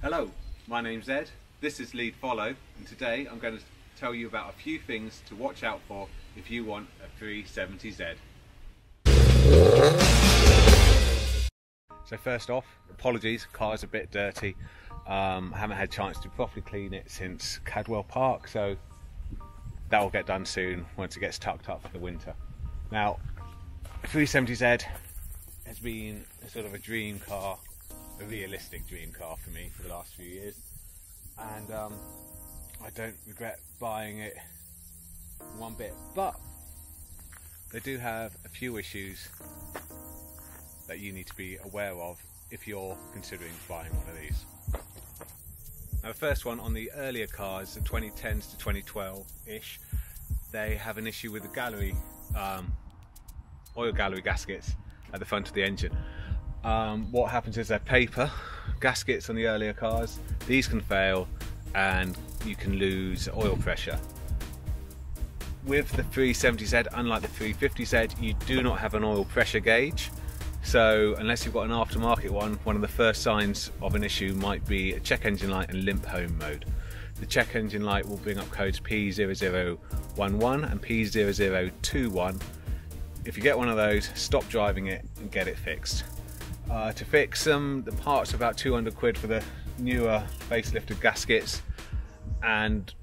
Hello, my name's Ed, this is LeEdFollow, and today I'm going to tell you about a few things to watch out for if you want a 370Z. So first off, apologies, car's a bit dirty. I haven't had a chance to properly clean it since Cadwell Park, so that will get done soon once it gets tucked up for the winter. Now, a 370Z has been a sort of a dream car, a realistic dream car for me for the last few years, and I don't regret buying it one bit, but they do have a few issues that you need to be aware of if you're considering buying one of these. Now, the first one, on the earlier cars, the 2010s to 2012-ish, they have an issue with the gallery, oil gallery gaskets at the front of the engine. What happens is they're paper gaskets on the earlier cars. These can fail and you can lose oil pressure. With the 370Z, unlike the 350Z, you do not have an oil pressure gauge. So unless you've got an aftermarket one of the first signs of an issue might be a check engine light and limp home mode. The check engine light will bring up codes P0011 and P0021. If you get one of those, stop driving it and get it fixed. To fix them, the parts are about 200 quid for the newer facelifted gaskets, and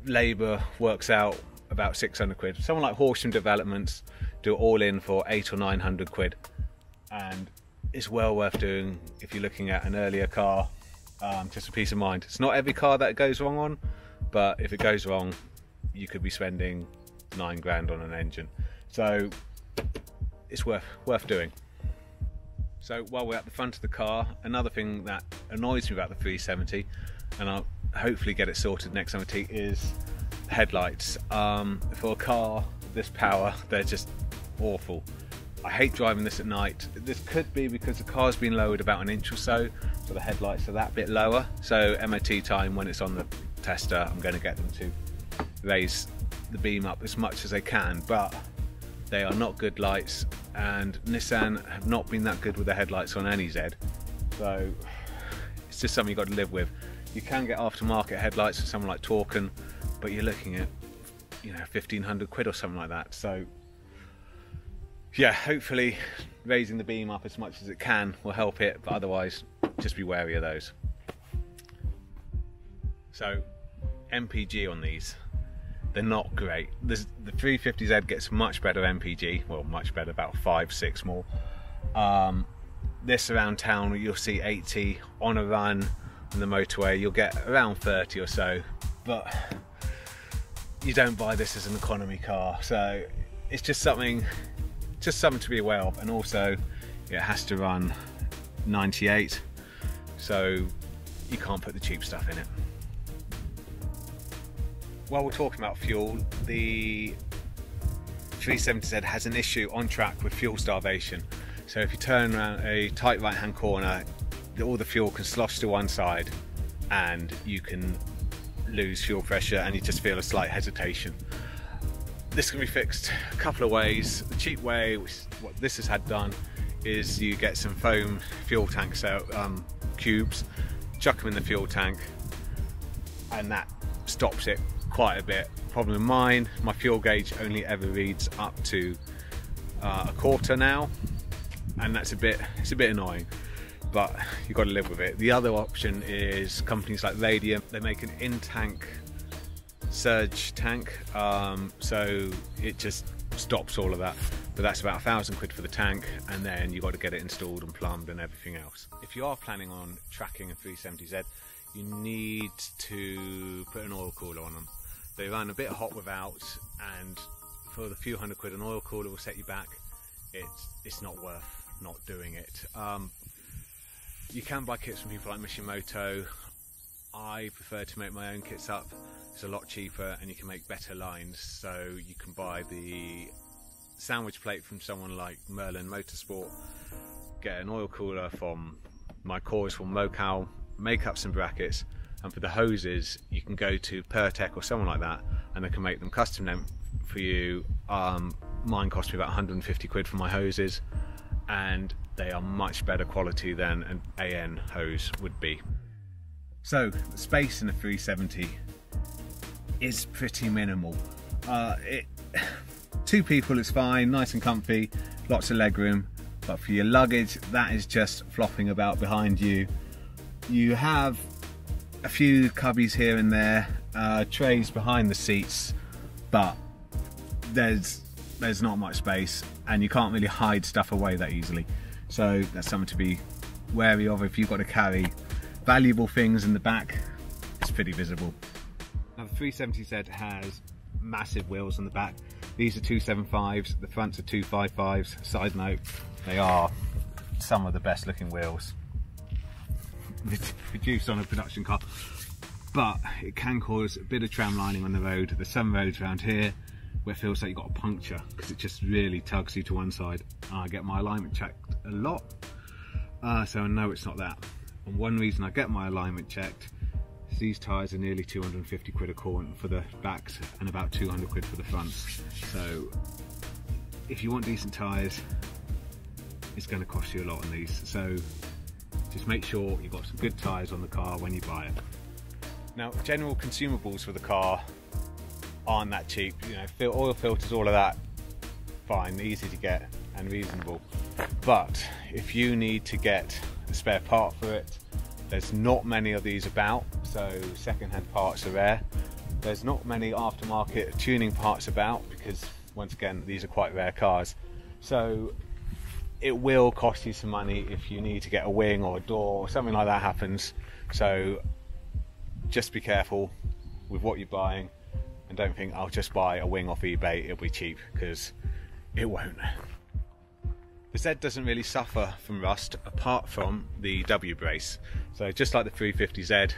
labour works out about 600 quid. Someone like Horsham Developments do it all in for 800 or 900 quid, and it's well worth doing if you're looking at an earlier car, just for peace of mind. It's not every car that it goes wrong on, but if it goes wrong, you could be spending 9 grand on an engine. So it's worth doing. So while we're at the front of the car, another thing that annoys me about the 370, and I'll hopefully get it sorted next MOT, is headlights. For a car this power, they're just awful. I hate driving this at night. This could be because the car's been lowered about an inch or so the headlights are that bit lower. So MOT time, when it's on the tester, I'm going to get them to raise the beam up as much as they can, but they are not good lights, and Nissan have not been that good with the headlights on any Z. So it's just something you've got to live with. You can get aftermarket headlights for someone like Torken, but you're looking at 1,500 quid or something like that. So yeah, hopefully raising the beam up as much as it can will help it, but otherwise just be wary of those. So MPG on these, they're not great. The 350Z gets much better MPG, well, much better, about 5-6 more. This around town you'll see 80, on a run on the motorway you'll get around 30 or so, but you don't buy this as an economy car, so it's just something to be aware of. And also it has to run 98, so you can't put the cheap stuff in it. While we're talking about fuel, the 370Z has an issue on track with fuel starvation. So if you turn around a tight right hand corner, all the fuel can slosh to one side and you can lose fuel pressure and you just feel a slight hesitation. This can be fixed a couple of ways. The cheap way, which is what this has had done, is you get some foam fuel tanks out, cubes, chuck them in the fuel tank, and that stops it quite a bit. Problem of mine, my fuel gauge only ever reads up to a quarter now, and it's a bit annoying, but you've got to live with it. The other option is companies like Radium. They make an in-tank surge tank, so it just stops all of that, but that's about 1,000 quid for the tank, and then you've got to get it installed and plumbed and everything else. If you are planning on tracking a 370Z, you need to put an oil cooler on them. They run a bit hot without, and for the few hundred quid an oil cooler will set you back. It's not worth not doing it. You can buy kits from people like Mishimoto. I prefer to make my own kits up. It's a lot cheaper and you can make better lines. So you can buy the sandwich plate from someone like Merlin Motorsport, get an oil cooler from my cores from Mocal, make up some brackets, and for the hoses you can go to Pertec or someone like that and they can make them custom for you. Mine cost me about 150 quid for my hoses, and they are much better quality than an AN hose would be. So the space in a 370 is pretty minimal. Two people is fine, nice and comfy, lots of legroom, but for your luggage, that is just flopping about behind you. You have a few cubbies here and there, trays behind the seats, but there's not much space, and you can't really hide stuff away that easily. So that's something to be wary of if you've got to carry valuable things in the back. It's pretty visible. Now the 370Z has massive wheels on the back. These are 275s, the fronts are 255s. Side note, they are some of the best looking wheels produced on a production car, but it can cause a bit of tram lining on the road. There's some roads around here where it feels like you've got a puncture because it just really tugs you to one side. I get my alignment checked a lot, so I know it's not that. And one reason I get my alignment checked is these tyres are nearly 250 quid a corn for the backs and about 200 quid for the fronts. So if you want decent tyres, it's going to cost you a lot on these. So just make sure you've got some good tyres on the car when you buy it. Now, general consumables for the car aren't that cheap. You know, oil filters, all of that, fine, easy to get and reasonable. But if you need to get a spare part for it, there's not many of these about, so second-hand parts are rare. There's not many aftermarket tuning parts about because, once again, these are quite rare cars. So it will cost you some money if you need to get a wing or a door or something like that happens. So just be careful with what you're buying, and don't think I'll just buy a wing off eBay, it'll be cheap, because it won't. The Z doesn't really suffer from rust apart from the W brace. So just like the 350Z,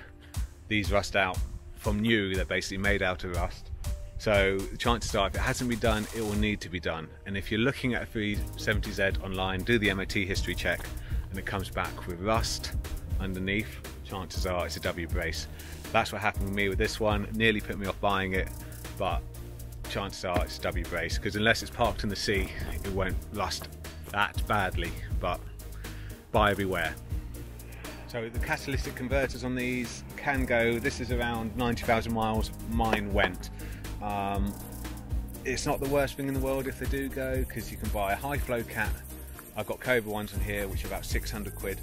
these rust out from new, they're basically made out of rust. So the chances are if it hasn't been done, it will need to be done. And if you're looking at a 370Z online, do the MOT history check and it comes back with rust underneath, chances are it's a W brace. That's what happened with me with this one. Nearly put me off buying it, but chances are it's a W brace, because unless it's parked in the sea, it won't rust that badly, but buyer beware. So the catalytic converters on these can go, this is around 90,000 miles, mine went. It's not the worst thing in the world if they do go, because you can buy a high flow cat. I've got Cobra ones on here which are about 600 quid,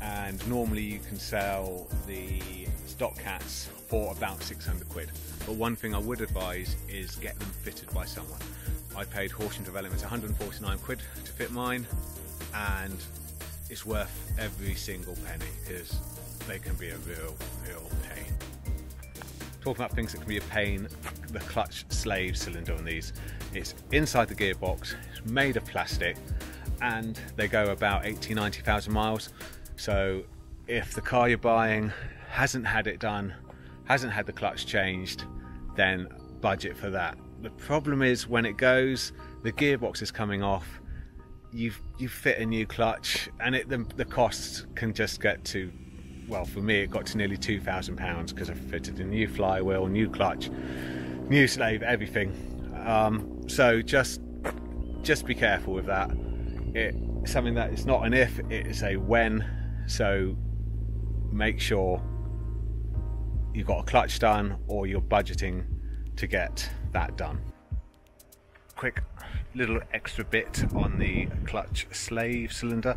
and normally you can sell the stock cats for about 600 quid. But one thing I would advise is get them fitted by someone. I paid Horsham Developments 149 quid to fit mine, and it's worth every single penny because they can be a real pain. Talking about things that can be a pain, the clutch slave cylinder on these. It's inside the gearbox, it's made of plastic, and they go about 80-90,000 miles. So if the car you're buying hasn't had it done, hasn't had the clutch changed, then budget for that. The problem is when it goes, the gearbox is coming off, you fit a new clutch, and the costs can just get to, well, for me it got to nearly £2,000 because I fitted a new flywheel, new clutch, new slave, everything. So just be careful with that. It's something that it's not an if, it's a when. So make sure you've got a clutch done, or you're budgeting to get that done. Quick little extra bit on the clutch slave cylinder.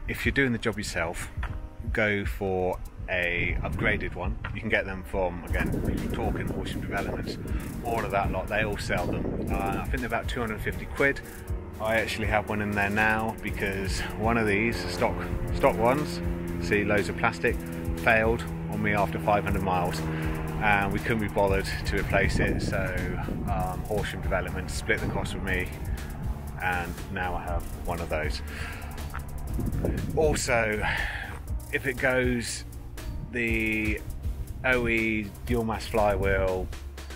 If you're doing the job yourself, go for a upgraded one. You can get them from, again, we're talking Horsham Developments, all of that lot, they all sell them. I think they're about 250 quid. I actually have one in there now because one of these stock ones, see loads of plastic, failed on me after 500 miles, and we couldn't be bothered to replace it. So Horsham Development split the cost with me, and now I have one of those. Also, if it goes, the OE dual mass flywheel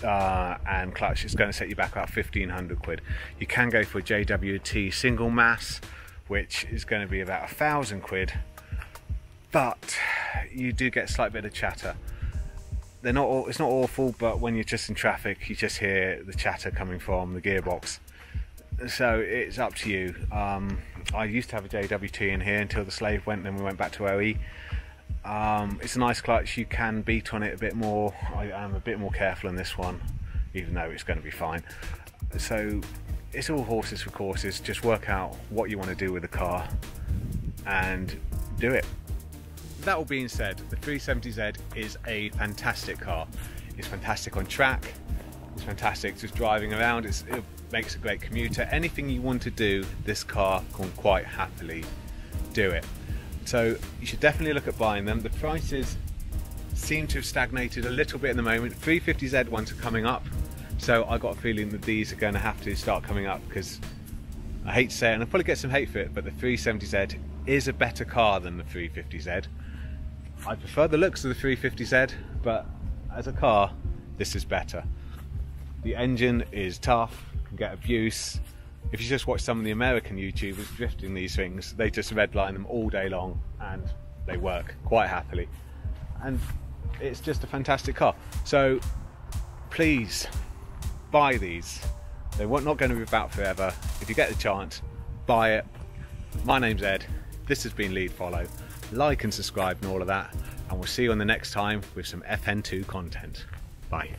and clutch is going to set you back about 1,500 quid. You can go for a JWT single mass, which is going to be about 1,000 quid, but you do get a slight bit of chatter. It's not awful, but when you're just in traffic, you just hear the chatter coming from the gearbox. So it's up to you. I used to have a JWT in here until the slave went, then we went back to OE. It's a nice clutch. You can beat on it a bit more. I am a bit more careful on this one, even though it's going to be fine. So it's all horses for courses. Just work out what you want to do with the car and do it. That all being said, the 370Z is a fantastic car. It's fantastic on track. It's fantastic just driving around. It makes a great commuter. Anything you want to do, this car can quite happily do it. So you should definitely look at buying them. The prices seem to have stagnated a little bit at the moment. 350Z ones are coming up, so I got a feeling that these are going to have to start coming up, because I hate to say it, and I'll probably get some hate for it, but the 370Z is a better car than the 350Z. I prefer the looks of the 350Z, but as a car, this is better. The engine is tough, can get abuse. If you just watch some of the American YouTubers drifting these things, they just redline them all day long and they work quite happily. And it's just a fantastic car. So please buy these. They're not going to be about forever. If you get the chance, buy it. My name's Ed. This has been LeEdFollow. Like and subscribe and all of that. And we'll see you on the next time with some FN2 content. Bye.